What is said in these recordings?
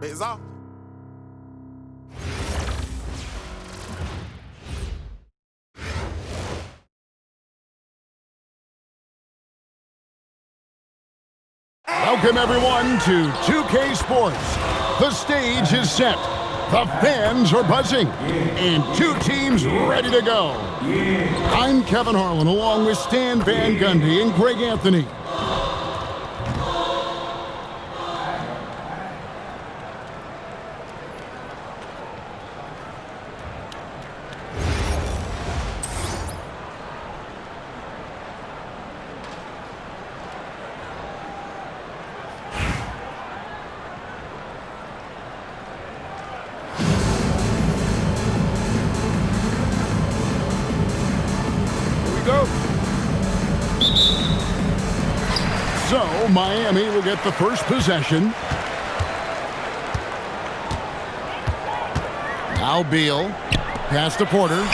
It's off. Welcome, everyone, to 2K Sports. The stage is set. The fans are buzzing. And two teams ready to go. I'm Kevin Harlan, along with Stan Van Gundy and Greg Anthony. So, Miami will get the first possession. Now Beal. Pass to Porter.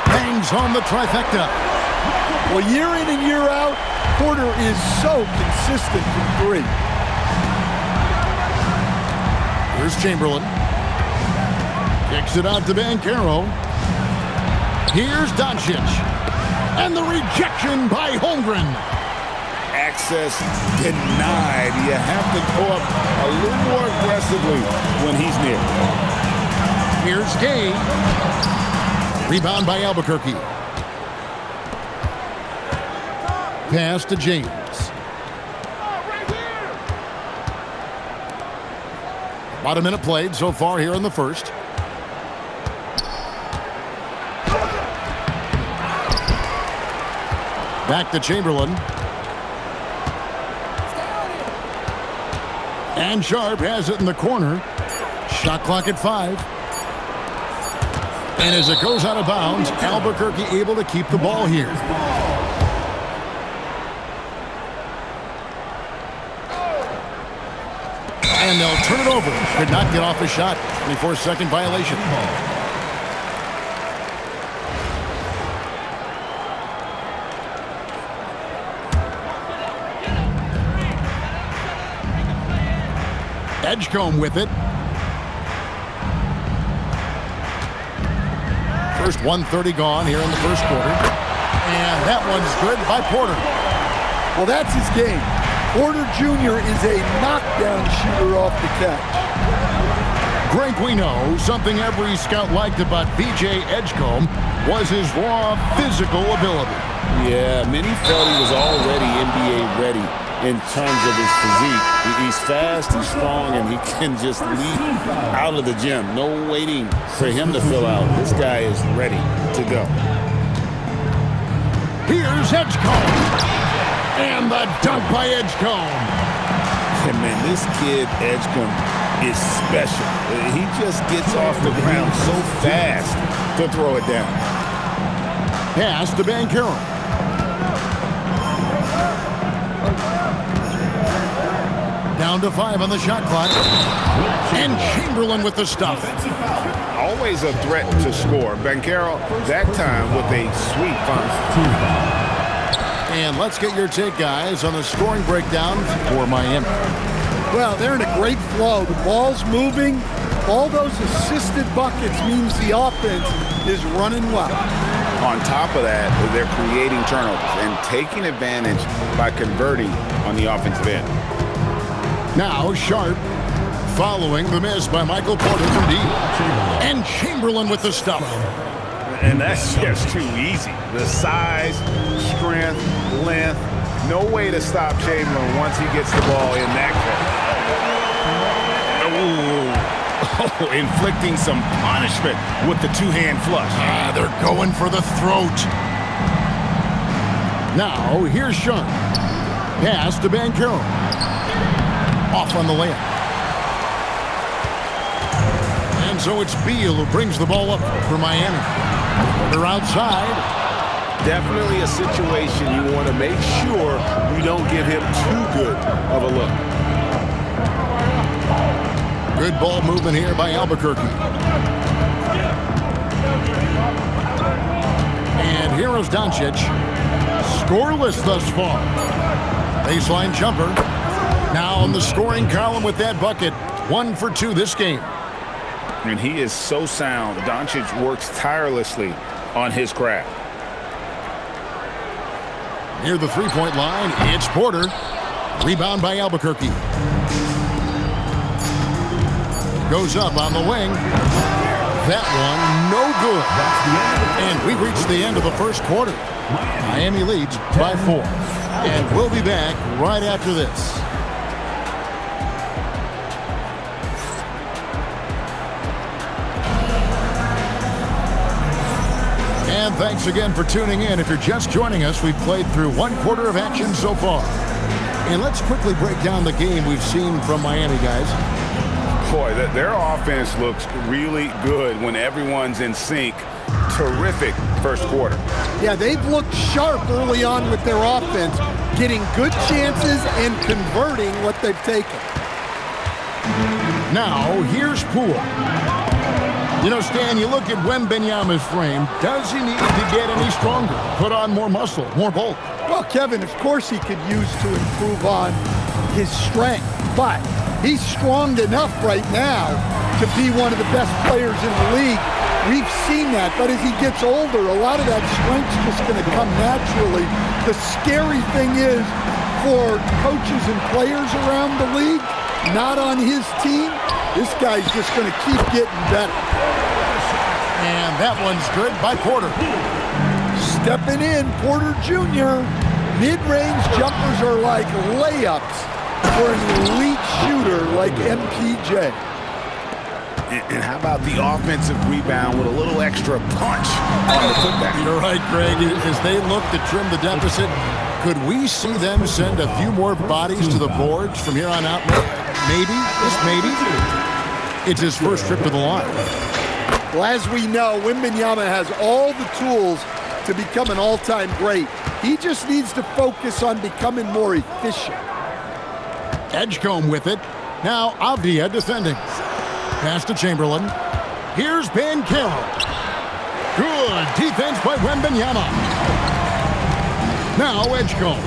Bangs on the trifecta. Well, year in and year out, Porter is so consistent from three. Here's Chamberlain. Kicks it out to Banchero. Here's Doncic. And the rejection by Holmgren. Access denied. You have to go up a little more aggressively when he's near. Here's Gay. Rebound by Albuquerque. Pass to James. About a minute played so far here in the first. Back to Chamberlain. And Sharp has it in the corner. Shot clock at 5. And as it goes out of bounds, Albuquerque able to keep the ball here. And they'll turn it over. Could not get off a shot. 24-second violation. Edgecombe with it. First 1:30 gone here in the first quarter. And that one's good by Porter. Well, that's his game. Porter Jr. is a knockdown shooter off the catch. Greg, we know something every scout liked about B.J. Edgecombe was his raw physical ability. Yeah, many felt he was already NBA ready in terms of his physique. He's fast, he's strong, and he can just leap out of the gym. No waiting for him to fill out. This guy is ready to go. Here's Edgecombe. And the dunk by Edgecombe. And man, this kid, Edgecombe, is special. He just gets off the ground so fast to throw it down. Pass to Banchero. Down to 5 on the shot clock. And Chamberlain with the stuff. Always a threat to score. Banchero, that time with a sweet find. And let's get your take, guys, on the scoring breakdown for Miami. Well, they're in a great flow. The ball's moving. All those assisted buckets means the offense is running well. On top of that, they're creating turnovers and taking advantage by converting on the offensive end. Now Sharp following the miss by Michael Porter from deep. And Chamberlain with the stuff. And that's just too easy. The size, strength, length, no way to stop Chamberlain once he gets the ball in that case. Oh, inflicting some punishment with the two-hand flush. They're going for the throat. Now, here's Sharp. Pass to Banchero. Off on the layup. And so it's Beal who brings the ball up for Miami. They're outside. Definitely a situation you want to make sure you don't give him too good of a look. Good ball movement here by Albuquerque. And here is Doncic. Scoreless thus far. Baseline jumper. Now in the scoring column with that bucket, 1 for 2 this game. And he is so sound. Doncic works tirelessly on his craft. Near the three-point line, it's Porter. Rebound by Albuquerque. Goes up on the wing. That one, no good. And we reached the end of the first quarter. Miami leads by 4. And we'll be back right after this. And thanks again for tuning in. If you're just joining us, we've played through 1 quarter of action so far. And let's quickly break down the game we've seen from Miami, guys. Boy, their offense looks really good when everyone's in sync. Terrific first quarter. Yeah, they've looked sharp early on with their offense, getting good chances and converting what they've taken. Now, here's Poole. You know, Stan, you look at Wembanyama's frame. Does he need to get any stronger? Put on more muscle, more bulk? Well, Kevin, of course he could use to improve on his strength, but he's strong enough right now to be one of the best players in the league. We've seen that, but as he gets older, a lot of that strength's just going to come naturally. The scary thing is for coaches and players around the league, not on his team, this guy's just going to keep getting better. And that one's good by Porter. Stepping in, Porter Jr. Mid-range jumpers are like layups for an elite shooter like MPJ. And how about the offensive rebound with a little extra punch on the putback? You're right, Greg. As they look to trim the deficit, could we see them send a few more bodies to the boards from here on out? Maybe, just maybe. It's his first trip to the line. Well, as we know, Wembanyama has all the tools to become an all-time great. He just needs to focus on becoming more efficient. Edgecombe with it. Now Avdia defending. Pass to Chamberlain. Here's Banchero. Good defense by Wembanyama. Now Edgecombe.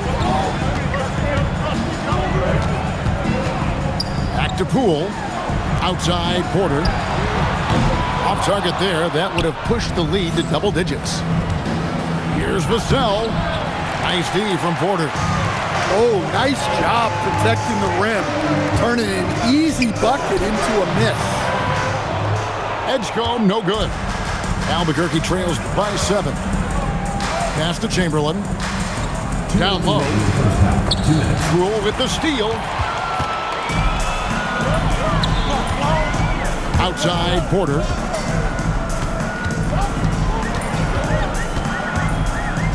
Back to Poole. Outside Porter. Off target there. That would have pushed the lead to double digits. Here's Vassell. Nice D from Porter. Oh, nice job protecting the rim. Turning an easy bucket into a miss. Edgecombe, no good. Albuquerque trails by 7. Pass to Chamberlain. Down low. Rule with the steal. Outside Porter.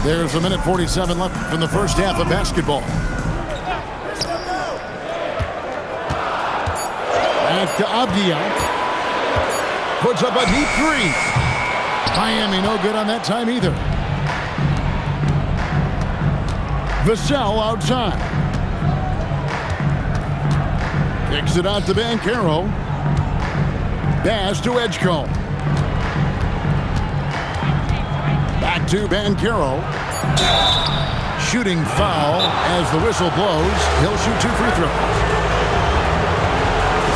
There's a minute 47 left from the first half of basketball. Back to Avdia. Puts up a deep 3. Miami no good on that time either. Vassell outside. Kicks it out to Banchero. Pass to Edgecombe. Back to Banchero. Shooting foul as the whistle blows. He'll shoot 2 free throws.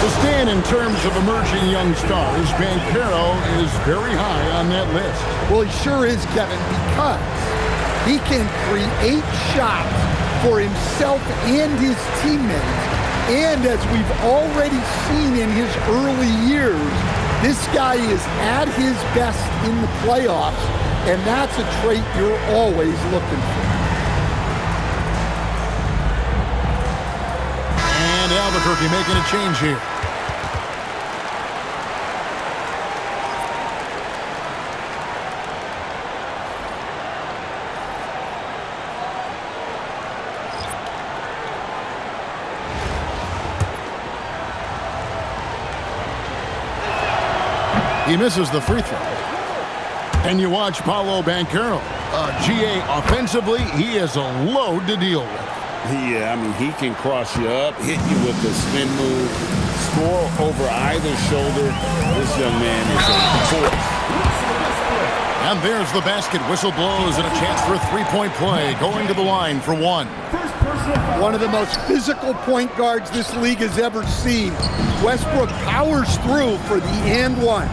To stand in terms of emerging young stars, Banchero is very high on that list. Well, he sure is, Kevin, because he can create shots for himself and his teammates. And as we've already seen in his early years, this guy is at his best in the playoffs, and that's a trait you're always looking for. And Albuquerque making a change here. He misses the free throw. And you watch Paolo Banchero. GA, offensively, he is a load to deal with. Yeah, I mean, he can cross you up, hit you with the spin move, score over either shoulder. This young man is a force. And there's the basket. Whistle blows and a chance for a three-point play. Going to the line for one. One of the most physical point guards this league has ever seen. Westbrook powers through for the and one.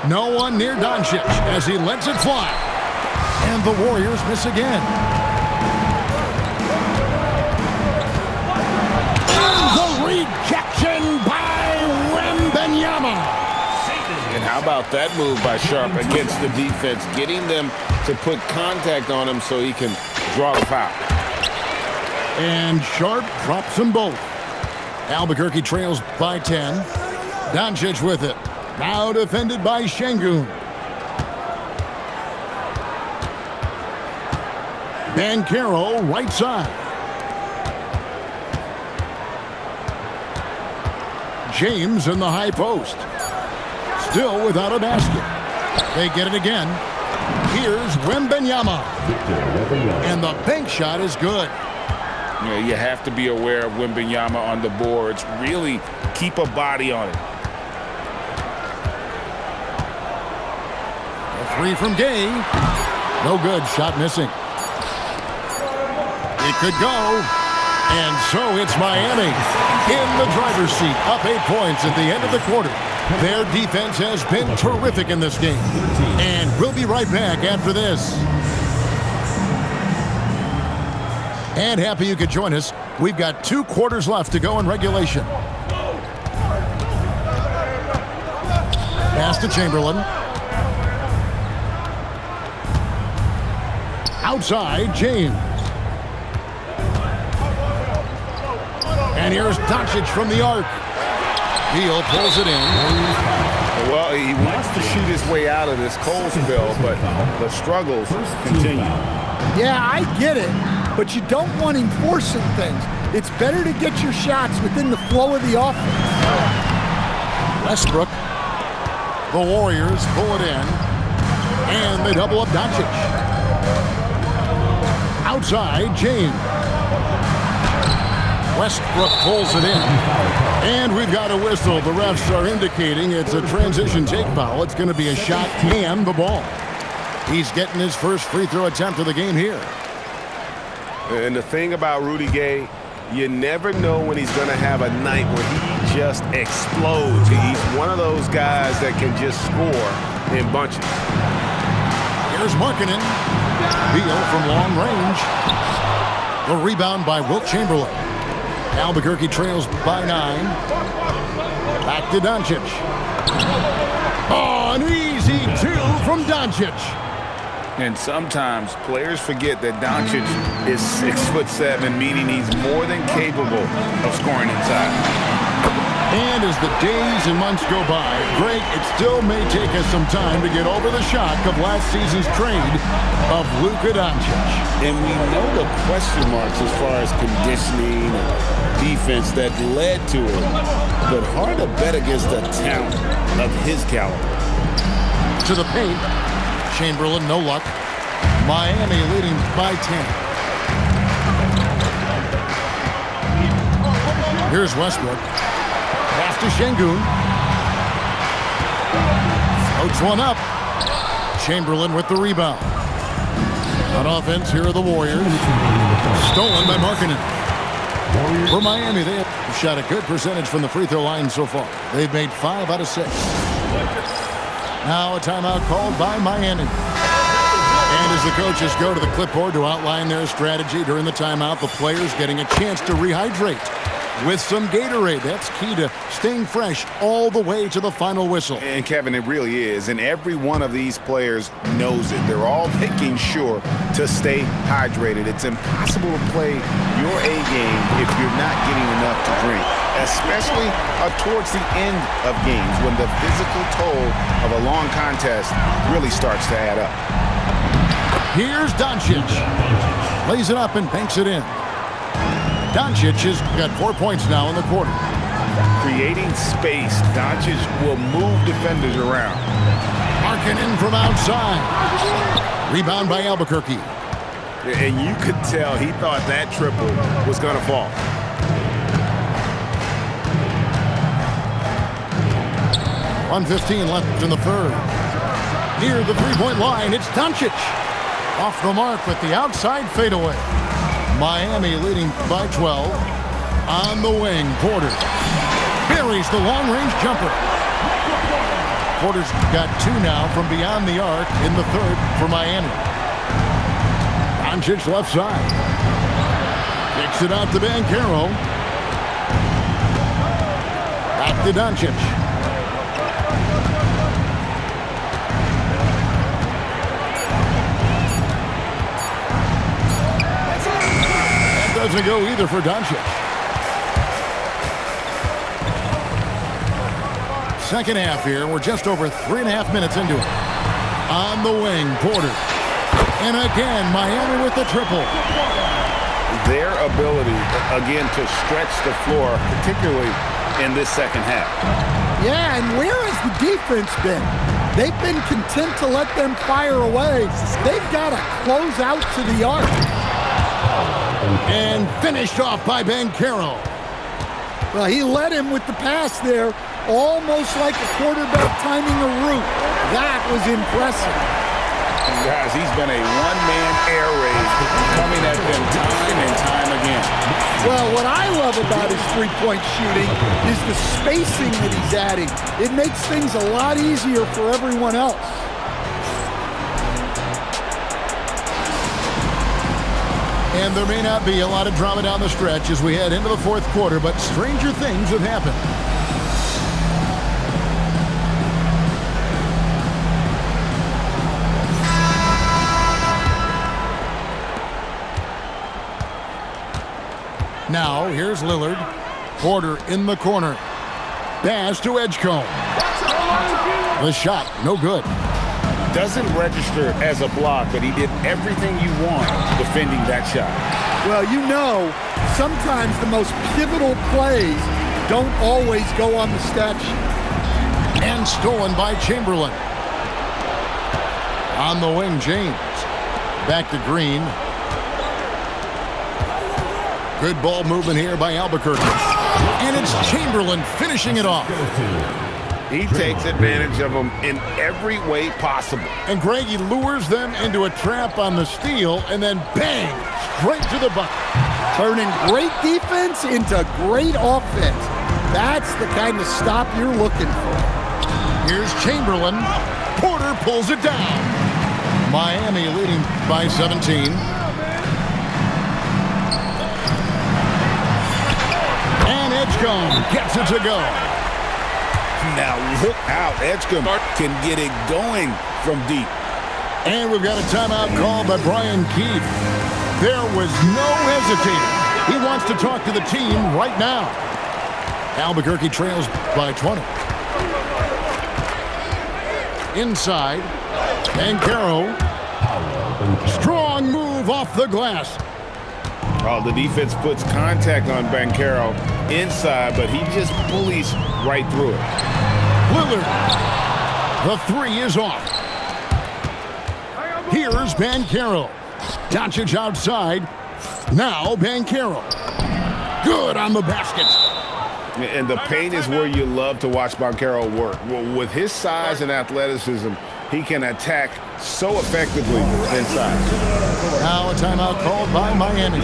No one near Doncic as he lets it fly. And the Warriors miss again. And the rejection by Wembanyama. And how about that move by Sharp against the defense, getting them to put contact on him so he can draw the foul. And Sharp drops them both. Albuquerque trails by 10. Doncic with it. Now defended by Şengün. Banchero right side. James in the high post. Still without a basket. They get it again. Here's Wembanyama. And the bank shot is good. You know, you have to be aware of Wembanyama on the boards. Really keep a body on it. A three from Gay. No good. Shot missing. It could go. And so it's Miami in the driver's seat. Up 8 points at the end of the quarter. Their defense has been terrific in this game. And we'll be right back after this. And happy you could join us. We've got 2 quarters left to go in regulation. Pass to Chamberlain. Outside, James. And here's Doncic from the arc. Beal pulls it in. Well, he wants to shoot his way out of this cold spell, but the struggles continue. Yeah, I get it, but you don't want him forcing things. It's better to get your shots within the flow of the offense. Westbrook. The Warriors pull it in. And they double up Doncic. Outside, James. Westbrook pulls it in. And we've got a whistle. The refs are indicating it's a transition take foul. It's going to be a shot and the ball. He's getting his first free throw attempt of the game here. And the thing about Rudy Gay, you never know when he's going to have a night where he just explodes. He's one of those guys that can just score in bunches. Here's Markkanen. Beal from long range. The rebound by Wilt Chamberlain. Albuquerque trails by 9. Back to Doncic. Oh, an easy 2 from Doncic. And sometimes players forget that Doncic is 6'7", meaning he's more than capable of scoring inside. And as the days and months go by, Greg, it still may take us some time to get over the shock of last season's trade of Luka Doncic. And we know the question marks as far as conditioning and defense that led to it. But hard to bet against the talent of his caliber. To the paint. Chamberlain, no luck. Miami leading by 10. Here's Westbrook. Pass to Şengün. Floats one up. Chamberlain with the rebound. On offense, here are the Warriors. Stolen by Markkanen. For Miami, they have shot a good percentage from the free throw line so far. They've made 5 out of 6. Now a timeout called by Miami. And as the coaches go to the clipboard to outline their strategy during the timeout, the players getting a chance to rehydrate with some Gatorade. That's key to staying fresh all the way to the final whistle. And Kevin, it really is. And every one of these players knows it. They're all making sure to stay hydrated. It's impossible to play your A game if you're not getting enough to drink, especially towards the end of games when the physical toll of a long contest really starts to add up. Here's Doncic. Lays it up and banks it in. Doncic has got 4 points now in the quarter. Creating space, Doncic will move defenders around. Markkanen from outside. Rebound by Albuquerque. And you could tell he thought that triple was going to fall. 1:15 left in the third. Near the three-point line, it's Doncic. Off the mark with the outside fadeaway. Miami leading by 12. On the wing, Porter buries the long-range jumper. Porter's got 2 now from beyond the arc in the third for Miami. Doncic left side. Kicks it out to Banchero. Back to Doncic. That doesn't go either for Doncic. Second half here. We're just over 3.5 minutes into it. On the wing, Porter. And again, Miami with the triple. Their ability, again, to stretch the floor, particularly in this second half. Yeah, and where has the defense been? They've been content to let them fire away. They've got to close out to the arc. And finished off by Banchero. Well, he led him with the pass there, almost like a quarterback timing a route. That was impressive. And guys, he's been a one-man air raid coming at them time and time again. Well, what I love about his three-point shooting is the spacing that he's adding. It makes things a lot easier for everyone else. And there may not be a lot of drama down the stretch as we head into the fourth quarter, but stranger things have happened. Now, here's Lillard. Porter in the corner. Pass to Edgecombe. The shot, no good. Doesn't register as a block, but he did everything you want defending that shot. Well, you know, sometimes the most pivotal plays don't always go on the stat sheet. And stolen by Chamberlain. On the wing, James. Back to Green. Good ball movement here by Albuquerque. And it's Chamberlain finishing it off. He takes advantage of them in every way possible. And Greg, he lures them into a trap on the steal, and then bang, straight to the bucket. Turning great defense into great offense. That's the kind of stop you're looking for. Here's Chamberlain. Porter pulls it down. Miami leading by 17. And Edgecombe gets it to go. Now look out. Edgecombe can get it going from deep. And we've got a timeout called by Brian Keefe. There was no hesitating. He wants to talk to the team right now. Albuquerque trails by 20. Inside. Banchero. Strong move off the glass. Oh, the defense puts contact on Banchero inside, but he just bullies right through it. Lillard. The three is off. Here's Banchero. Doncic outside. Now Banchero. Good on the basket. And the paint is where you love to watch Banchero work. Well, with his size and athleticism, he can attack so effectively inside. Now a timeout called by Miami.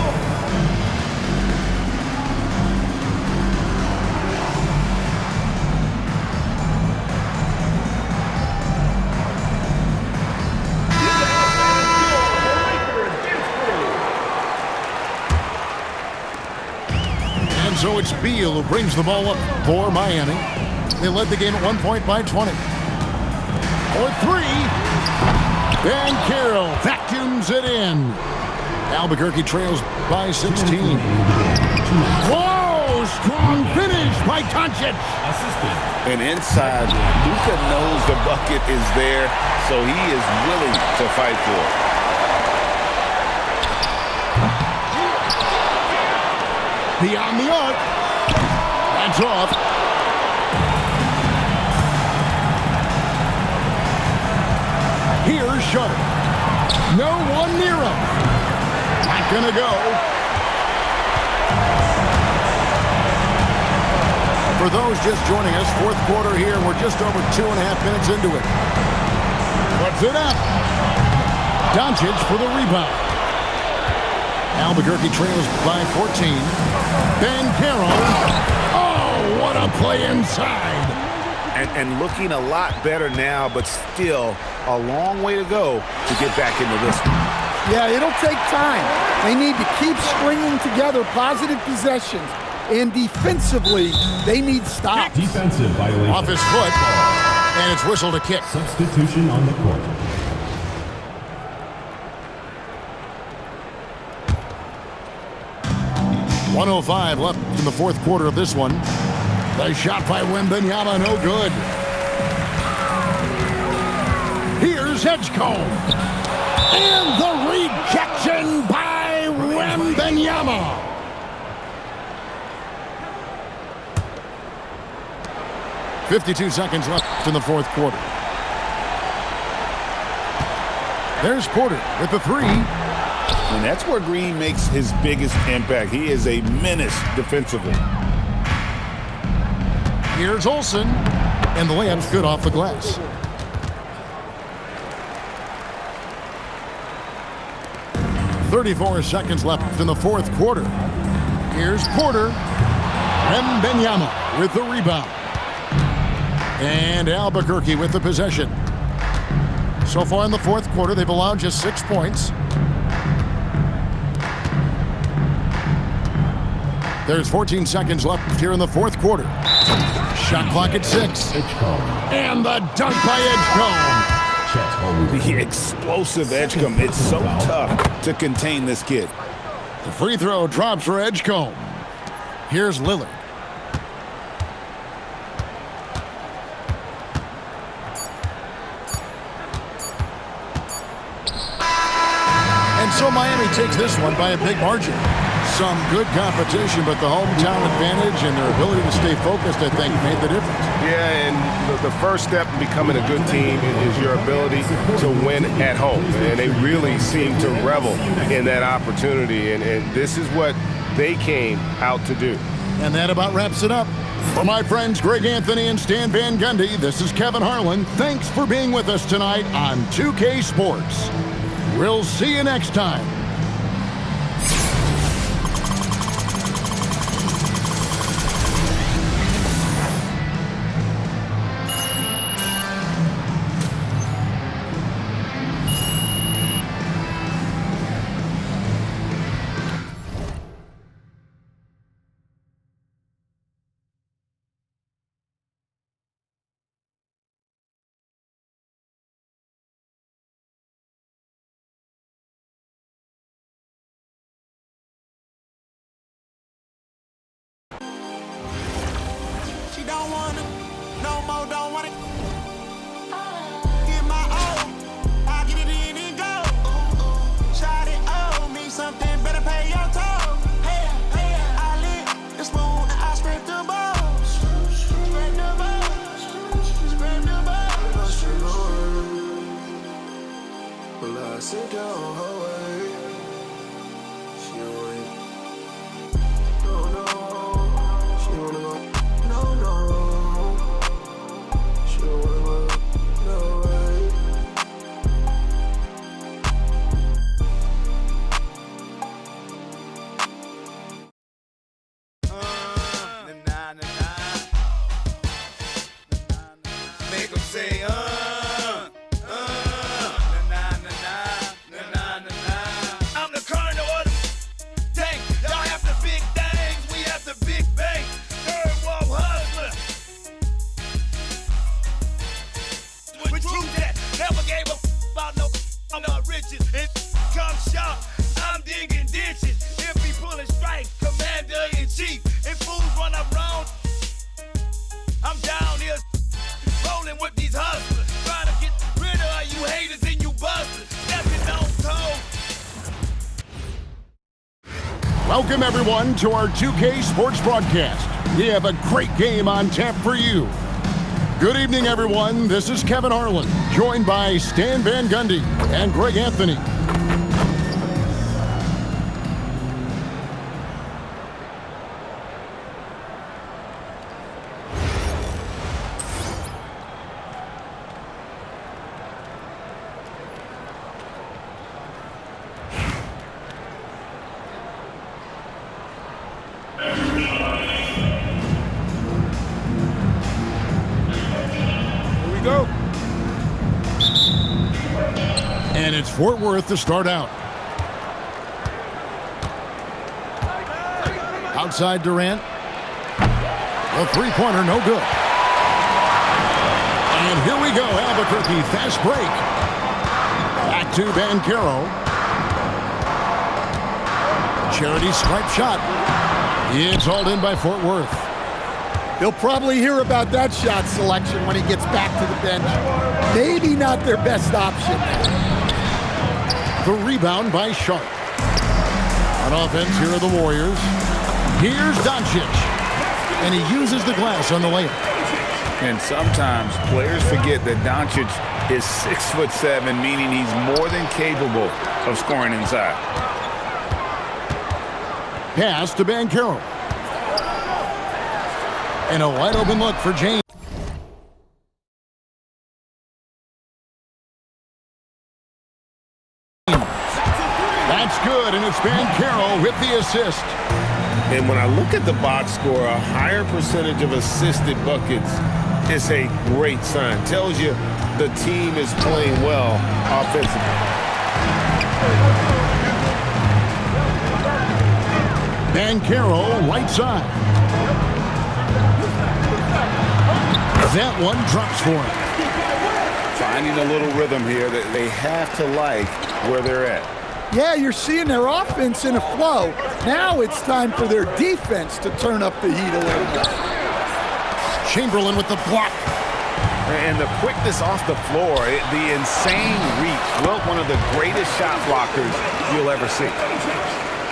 And so it's Beal who brings the ball up for Miami. They led the game at 1 point by 20. For three. Banchero vacuums it in. Albuquerque trails by 16. Whoa! Strong finish by Doncic. And inside, Luka knows the bucket is there, so he is willing to fight for it. Beyond the arc. That's off. Here's Shutter. No one near him. Not gonna go. For those just joining us, fourth quarter here. We're just over 2.5 minutes into it. Puts it up. Doncic for the rebound. Albuquerque trails by 14. Banchero. Oh, what a play inside. And looking a lot better now, but still a long way to go to get back into this one. Yeah, it'll take time. They need to keep stringing together positive possessions. And defensively, they need stops. Defensive violation. Off his foot, and it's whistled a kick. Substitution on the court. .105 left in the fourth quarter of this one. The shot by Wembanyama, no good. Here's Edgecombe. And the rejection by Wembanyama. .52 seconds left in the fourth quarter. There's Porter with the three. And that's where Green makes his biggest impact. He is a menace defensively. Here's Olsen. And the layup's good off the glass. .34 seconds left in the fourth quarter. Here's Porter. Wembanyama with the rebound. And Albuquerque with the possession. So far in the fourth quarter, they've allowed just 6 points. There's 14 seconds left here in the fourth quarter. Shot clock at 6. And the dunk by Edgecombe. The explosive Edgecombe. It's so tough to contain this kid. The free throw drops for Edgecombe. Here's Lillard. And so Miami takes this one by a big margin. Some good competition, but the hometown advantage and their ability to stay focused, I think, made the difference. Yeah, and the first step in becoming a good team is your ability to win at home. And they really seem to revel in that opportunity. And this is what they came out to do. And that about wraps it up. For my friends Greg Anthony and Stan Van Gundy, this is Kevin Harlan. Thanks for being with us tonight on 2K Sports. We'll see you next time. Don't want it, no more, don't want it. Get my own, I get it in and go. Shot it, owe me something, better pay your toll. Hey, I lick the spoon and I scrape the balls. Scrape the balls, scrape the balls. Well, I sit down her way. She went, no, she wanna go. Make them say, I'm the colonel of the tank. Y'all have the big things, we have the big bang. Third world hustler. With truth that never gave a about no riches. And come short, I'm digging ditches. If he pulling strikes, commander in chief. And fools run around, I'm down here rolling with these hustlers. Trying to get rid of all you haters and you busters. Stepping on toe. Welcome, everyone, to our 2K Sports broadcast. We have a great game on tap for you. Good evening, everyone. This is Kevin Harlan, joined by Stan Van Gundy and Greg Anthony. Here we go. And it's Fort Worth to start out. Outside Durant. A three-pointer, no good. And here we go, Albuquerque, fast break. Back to Banchero. Charity stripe shot. It's hauled in by Fort Worth. He'll probably hear about that shot selection when he gets back to the bench. Maybe not their best option. The rebound by Sharp. On offense, here are the Warriors. Here's Doncic. And he uses the glass on the layup. And sometimes players forget that Doncic is 6'7", meaning he's more than capable of scoring inside. Pass to Banchero. And a wide open look for James. That's good, and it's Banchero with the assist. And when I look at the box score, a higher percentage of assisted buckets is a great sign. Tells you the team is playing well offensively. Banchero, right side. That one drops for him. Finding a little rhythm here that they have to like where they're at. Yeah, you're seeing their offense in a flow. Now it's time for their defense to turn up the heat a little bit. Chamberlain with the block. And the quickness off the floor, the insane reach. Wilt, one of the greatest shot blockers you'll ever see.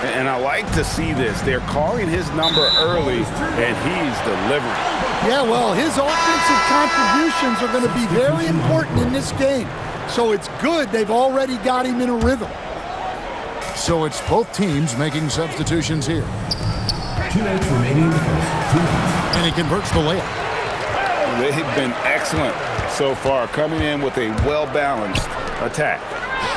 And I like to see this. They're calling his number early, and he's delivering. Yeah, well, his offensive contributions are going to be very important in this game. So it's good they've already got him in a rhythm. So it's both teams making substitutions here. 2 minutes remaining in the first. 2 minutes. And he converts the layup. They've been excellent so far, coming in with a well-balanced attack.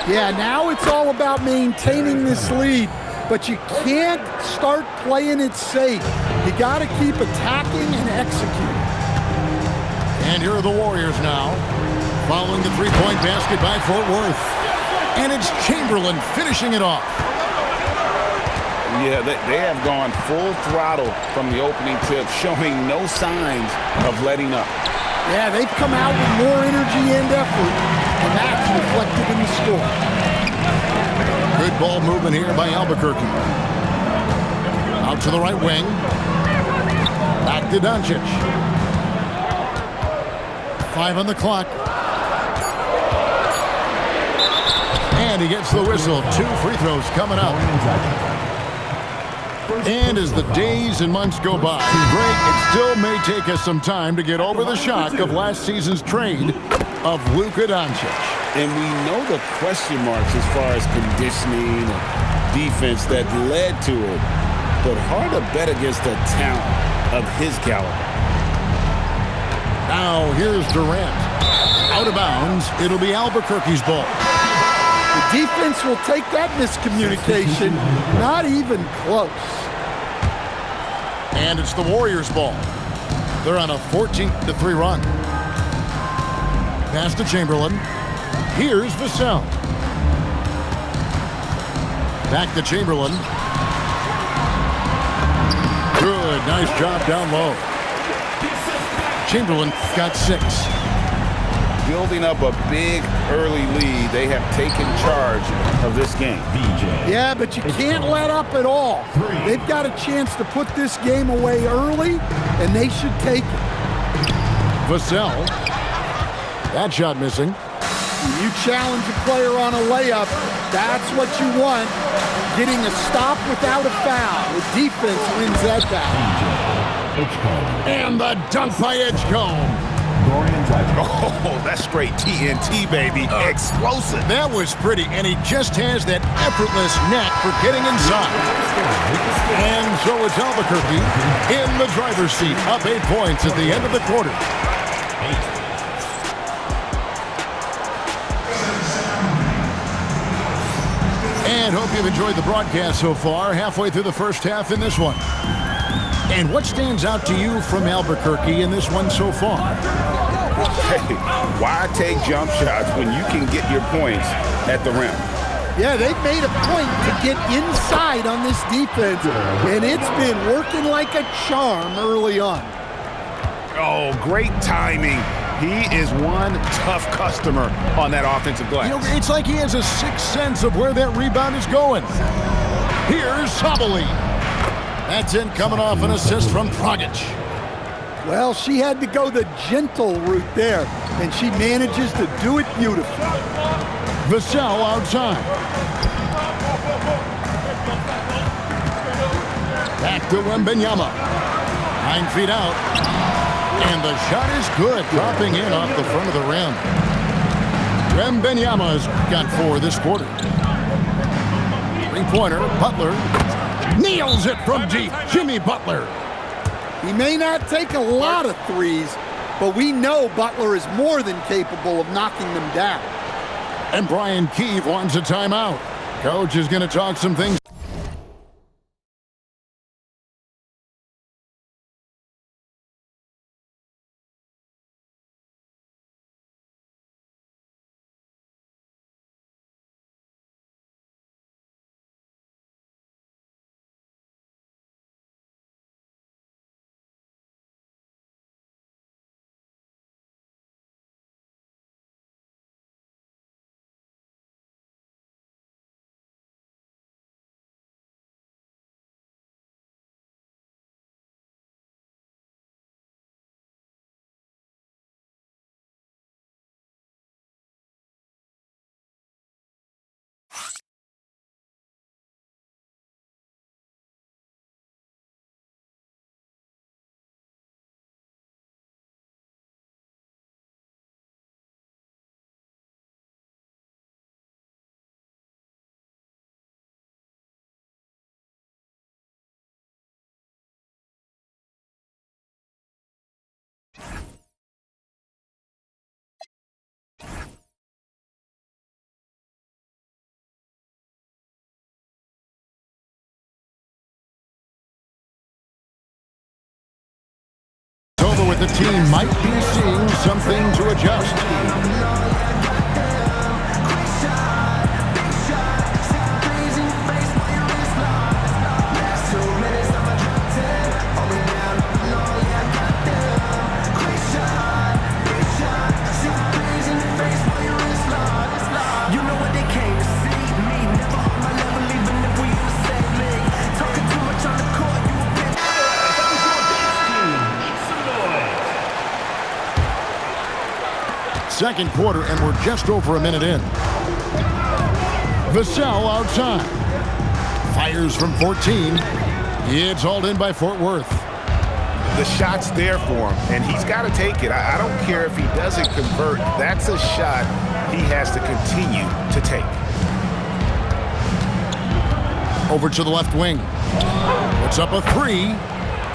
Yeah, now it's all about maintaining this lead, but you can't start playing it safe. You got to keep attacking and executing. And here are the Warriors now, following the three-point basket by Fort Worth. And it's Chamberlain finishing it off. Yeah, they have gone full throttle from the opening tip, showing no signs of letting up. Yeah, they've come out with more energy and effort, and that's reflected in the score. Good ball movement here by Albuquerque. Out to the right wing. Back to Doncic. 5 on the clock. And he gets the whistle. 2 free throws coming up. And as the days and months go by, Greg, it still may take us some time to get over the shock of last season's trade of Luka Doncic. And we know the question marks as far as conditioning and defense that led to it. But hard to bet against a talent of his caliber. Now here's Durant. Out of bounds. It'll be Albuquerque's ball. The defense will take that miscommunication. Not even close. And it's the Warriors' ball. They're on a 14-3 run. Pass to Chamberlain. Here's Vassell. Back to Chamberlain. Good, nice job down low. Chamberlain got 6. Building up a big early lead, they have taken charge of this game. Yeah, but you can't let up at all. They've got a chance to put this game away early, and they should take it. Vassell. That shot missing. You challenge a player on a layup, that's what you want. Getting a stop without a foul. The defense wins that battle. And the dunk by Edgecombe. Oh, that's straight TNT, baby. Explosive. That was pretty, and he just has that effortless knack for getting inside. And so it's Albuquerque in the driver's seat, up 8 points at the end of the quarter. And hope you've enjoyed the broadcast so far. Halfway through the first half in this one. And what stands out to you from Albuquerque in this one so far? Hey, why take jump shots when you can get your points at the rim? Yeah, they've made a point to get inside on this defense, and it's been working like a charm early on. Oh, great timing. He is one tough customer on that offensive glass. You know, it's like he has a sixth sense of where that rebound is going. Here's Sabali. That's in coming off an assist from Dragic. Well, she had to go the gentle route there, and she manages to do it beautifully. Vassell outside. Back to Wembanyama. 9 feet out. And the shot is good, dropping in off the front of the rim. Wembanyama's got 4 this quarter. Three-pointer, Butler nails it from deep. Jimmy Butler. He may not take a lot of threes, but we know Butler is more than capable of knocking them down. And Brian Keefe wants a timeout. Coach is going to talk some things. With the team might be seeing something to adjust. Second quarter, and we're just over a minute in. Vassell outside. Fires from 14. It's hauled in by Fort Worth. The shot's there for him, and he's got to take it. I don't care if he doesn't convert. That's a shot he has to continue to take. Over to the left wing. Puts up a 3.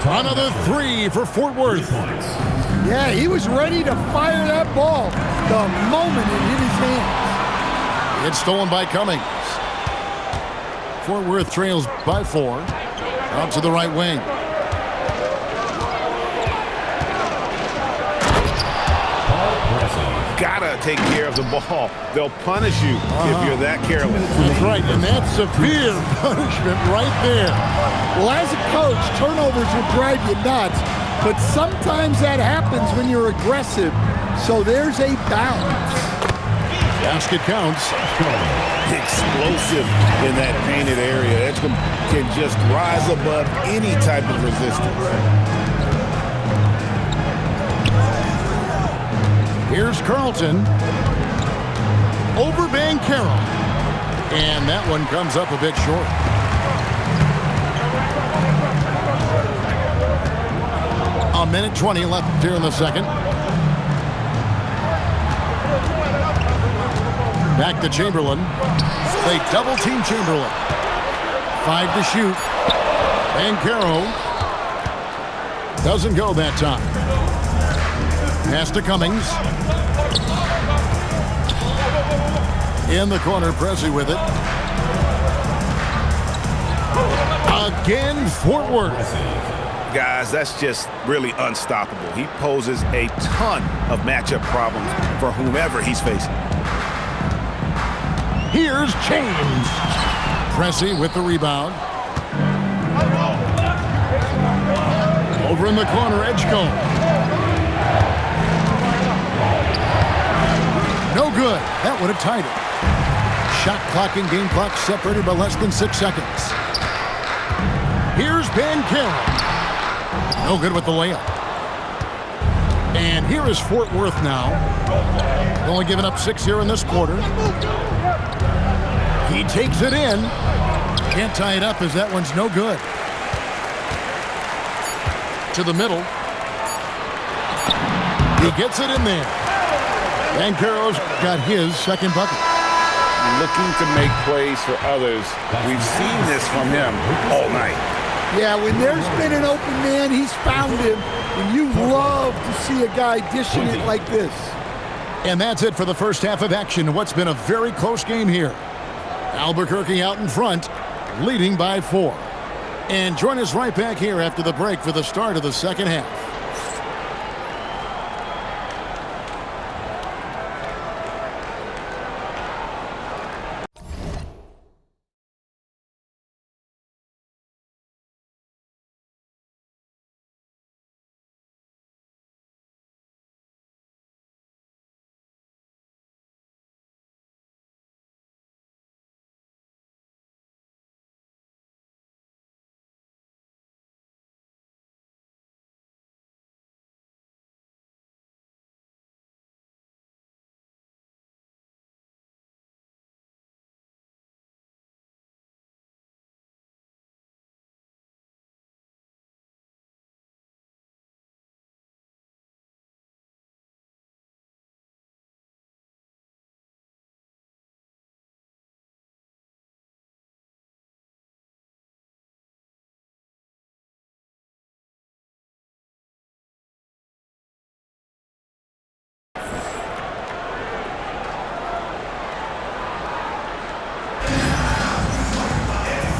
Another 3 for Fort Worth. Yeah, he was ready to fire that ball the moment it hit his hands. It's stolen by Cummings. Fort Worth trails by 4. Out to the right wing. Gotta take care of the ball. They'll punish you if you're that careless. That's right, and that's severe punishment right there. Well, as a coach, turnovers will drive you nuts, but sometimes that happens when you're aggressive, so there's a balance. Basket counts. Explosive in that painted area. That can just rise above any type of resistance. Here's Carlton. Over Banchero. And that one comes up a bit short. A minute 20 left here in the second. Back to Chamberlain. They double team Chamberlain. 5 to shoot. Banchero doesn't go that time. Pass to Cummings. In the corner, Pressey with it. Again, Fort Worth. Guys, that's just really unstoppable. He poses a ton of matchup problems for whomever he's facing. Here's James. Pressey with the rebound. Over in the corner, Edgecombe. No good. That would have tied it. Shot clock and game clock separated by less than 6 seconds. Here's Banchero. No good with the layup. And here is Fort Worth now. Only giving up 6 here in this quarter. He takes it in. Can't tie it up as that one's no good. To the middle. He gets it in there. Banchero's got his second bucket. Looking to make plays for others. We've seen this from him all night. Yeah, when there's been an open man, he's found him. And you love to see a guy dishing it like this. And that's it for the first half of action. What's been a very close game here. Albuquerque out in front, leading by 4. And join us right back here after the break for the start of the second half.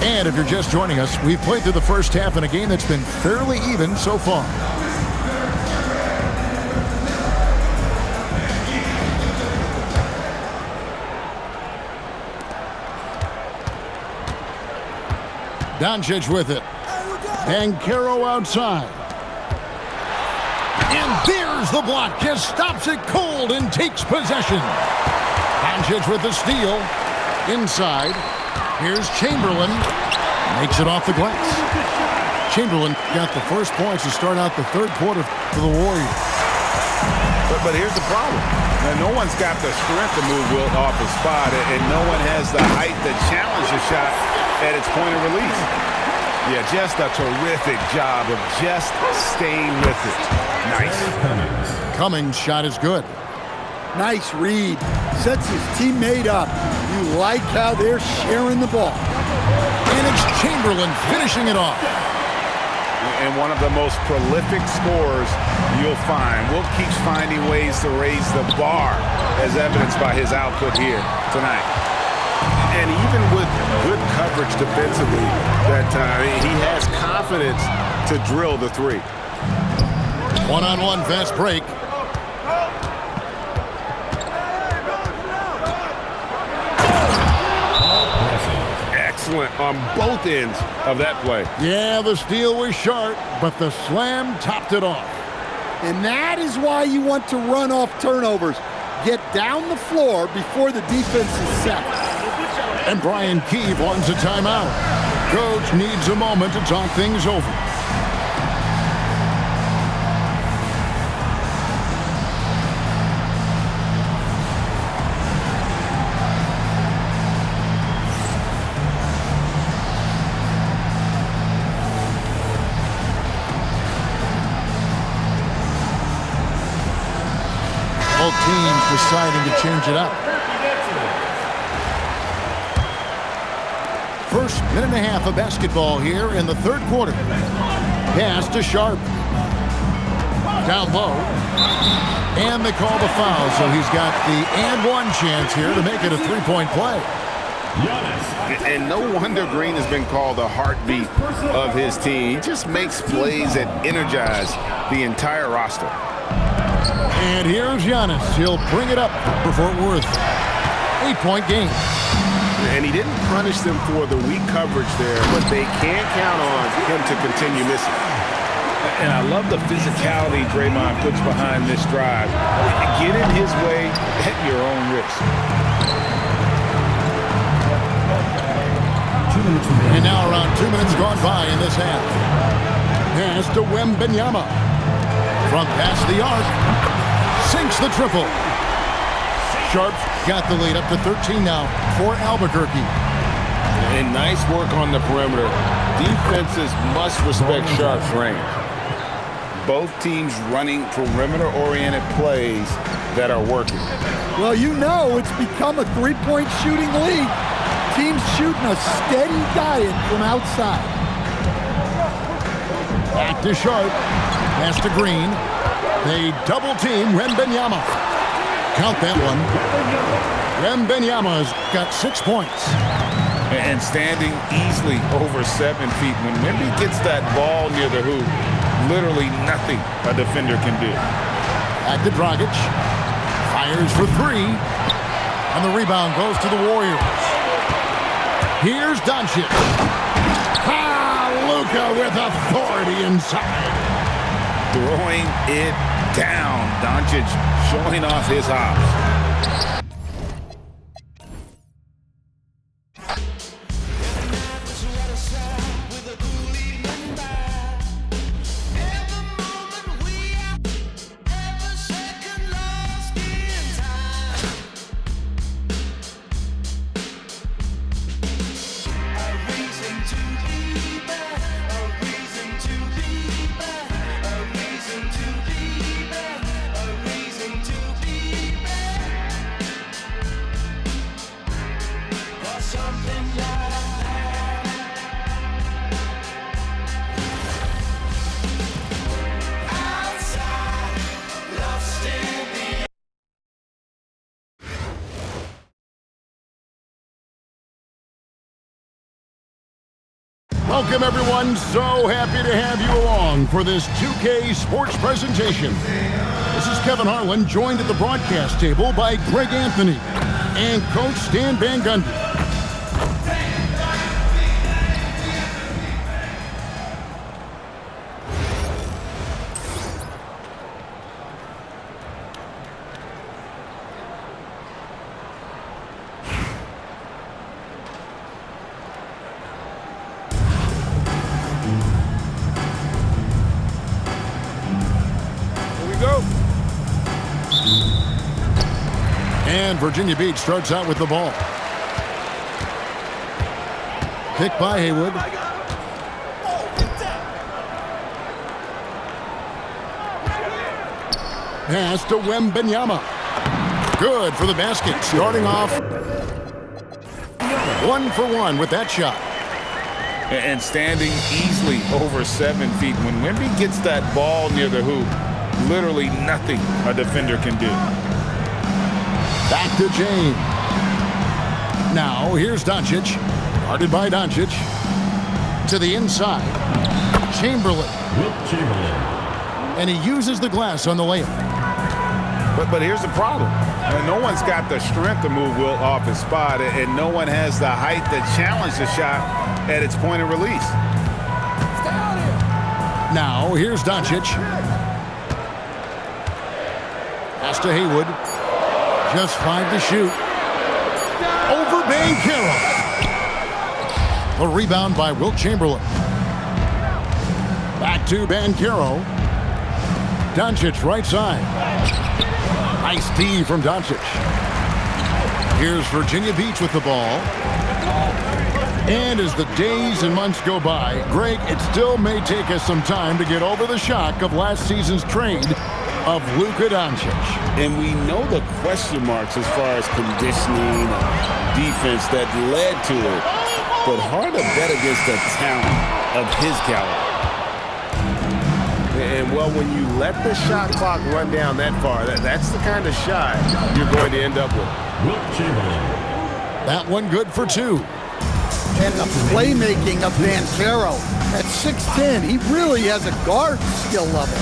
And if you're just joining us, we've played through the first half in a game that's been fairly even so far. Doncic with it. Banchero outside. And there's the block. Just stops it cold and takes possession. Doncic with the steal. Inside. Here's Chamberlain. Makes it off the glass. Chamberlain got the first points to start out the third quarter for the Warriors. But here's the problem. Now, no one's got the strength to move Wilt off his spot, and no one has the height to challenge the shot at its point of release. Yeah, just a terrific job of just staying with it. Nice. Cummings' shot is good. Nice read. Sets his teammate up. You like how they're sharing the ball. And it's Chamberlain finishing it off. And one of the most prolific scorers you'll find. Wilt keeps finding ways to raise the bar, as evidenced by his output here tonight. And even with good coverage defensively, he has confidence to drill the three. One-on-one fast break. Excellent on both ends of that play. Yeah, the steal was sharp, but the slam topped it off. And that is why you want to run off turnovers. Get down the floor before the defense is set. And Brian Keefe wants a timeout. Coach needs a moment to talk things over. Both teams deciding to change it up. First minute and a half of basketball here in the third quarter. Pass to Sharp. Down low. And they call the foul, so he's got the and one chance here to make it a three-point play. And no wonder Green has been called the heartbeat of his team. He just makes plays that energize the entire roster. And here's Giannis. He'll bring it up for Fort Worth. 8-point game. And he didn't punish them for the weak coverage there, but they can't count on him to continue missing. And I love the physicality Draymond puts behind this drive. Get in his way at your own risk. 2 minutes remaining. And now around 2 minutes gone by in this half. Pass to Wembanyama. From past the arc. Sinks the triple. Sharp got the lead up to 13 now for Albuquerque. And nice work on the perimeter. Defenses must respect Sharp's range. Both teams running perimeter-oriented plays that are working. Well, you know it's become a three-point shooting league. Teams shooting a steady diet from outside. Back to Sharp. Pass to Green. They double-team Wembanyama. Count that one. Wembanyama's got 6 points. And standing easily over 7 feet. When Wemby gets that ball near the hoop, literally nothing a defender can do. Back to Dragic. Fires for 3. And the rebound goes to the Warriors. Here's Doncic. Luka with authority inside. Throwing it down. Doncic showing off his hops. Welcome, everyone. So happy to have you along for this 2K Sports presentation. This is Kevin Harlan, joined at the broadcast table by Greg Anthony and Coach Stan Van Gundy. And Virginia Beach starts out with the ball. Picked by Haywood. Pass to Wembanyama. Good for the basket. Starting off 1 for 1 with that shot. And standing easily over 7 feet. When Wemby gets that ball near the hoop, literally nothing a defender can do. Back to James. Now, here's Doncic. Guarded by Doncic. To the inside. Chamberlain. Wilt Chamberlain. And he uses the glass on the layup. But here's the problem. No one's got the strength to move Wilt off his spot, and no one has the height to challenge the shot at its point of release. Now, here's Doncic. Pass to Haywood. Just 5 to shoot. Over Banchero. A rebound by Wilt Chamberlain. Back to Banchero. Doncic right side. Nice D from Doncic. Here's Virginia Beach with the ball. And as the days and months go by, Greg, it still may take us some time to get over the shock of last season's trade of Luka Doncic. And we know the question marks as far as conditioning and defense that led to it. But hard to bet against the talent of his caliber. And, well, when you let the shot clock run down that far, that's the kind of shot you're going to end up with. Wilt Chamberlain. That one good for 2. And the playmaking of Banchero. At 6'10", he really has a guard skill level.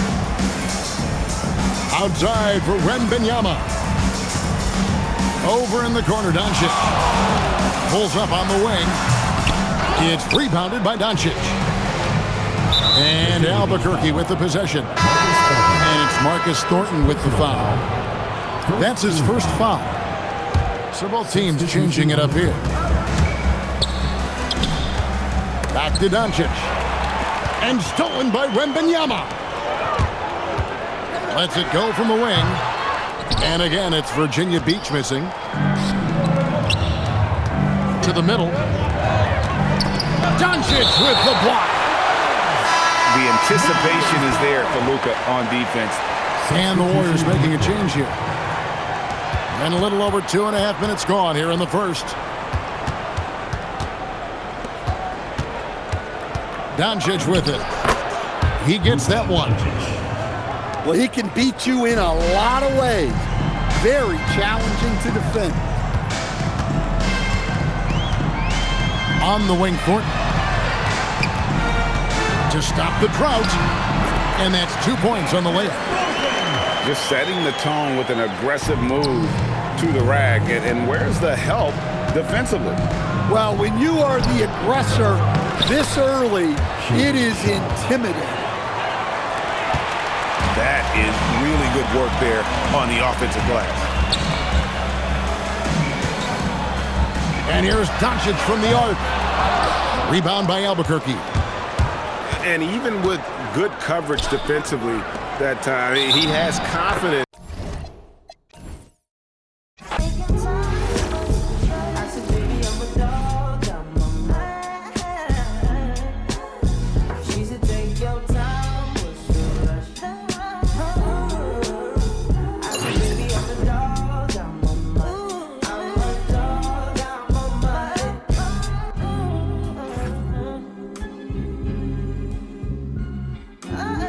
Outside for Wembanyama. Over in the corner, Doncic. Pulls up on the wing. It's rebounded by Doncic. And Albuquerque with the possession. And it's Marcus Thornton with the foul. That's his first foul. So both teams changing it up here. Back to Doncic. And stolen by Wembanyama. Lets it go from the wing. And again, it's Virginia Beach missing. To the middle. Doncic with the block. The anticipation is there for Luka on defense. And the Warriors making a change here. And a little over 2.5 minutes gone here in the first. Doncic with it. He gets that one. Well, he can beat you in a lot of ways. Very challenging to defend. On the wing, Thornton. To stop the drought. And that's 2 points on the layup. Just setting the tone with an aggressive move to the rack. And where's the help defensively? Well, when you are the aggressor this early, it is intimidating. That is really good work there on the offensive glass. And here's Doncic from the arc. Rebound by Albuquerque. And even with good coverage defensively that time, he has confidence. Uh-uh.